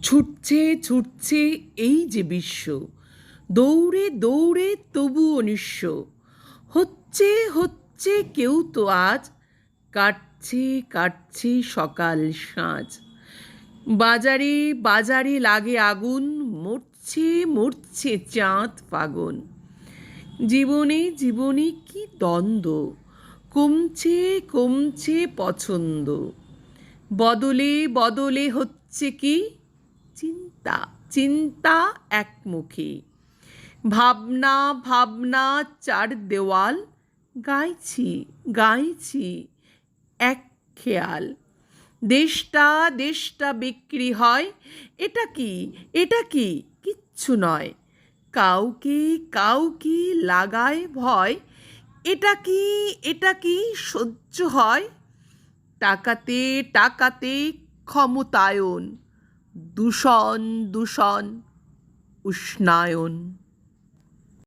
ছুটছে ছুটছে এই যে বিশ্ব, দৌড়ে দৌড়ে তবুও নিঃস্ব। হচ্ছে হচ্ছে কেউ তো আজ, কাটছে কাটছে সকাল সাঁঝ। বাজারে বাজারে লাগে আগুন, মরছে মরছে চাঁদ ফাগুন। জীবনে জীবনে কি দ্বন্দ্ব, কমছে কমছে পছন্দ। বদলে বদলে হচ্ছে কি চিন্তা, চিন্তা একমুখী। ভাবনা ভাবনা চার দেওয়াল, গাইছি গাইছি এক খেয়াল। দেশটা দেশটা বিক্রি হয়, এটা কি এটা কি কিচ্ছু নয়। কাউকে কাউকে লাগায় ভয়, এটা কি সহ্য হয়? টাকাতে টাকাতে ক্ষমতায়ন, দূষণ দূষণ উষ্ণায়ন।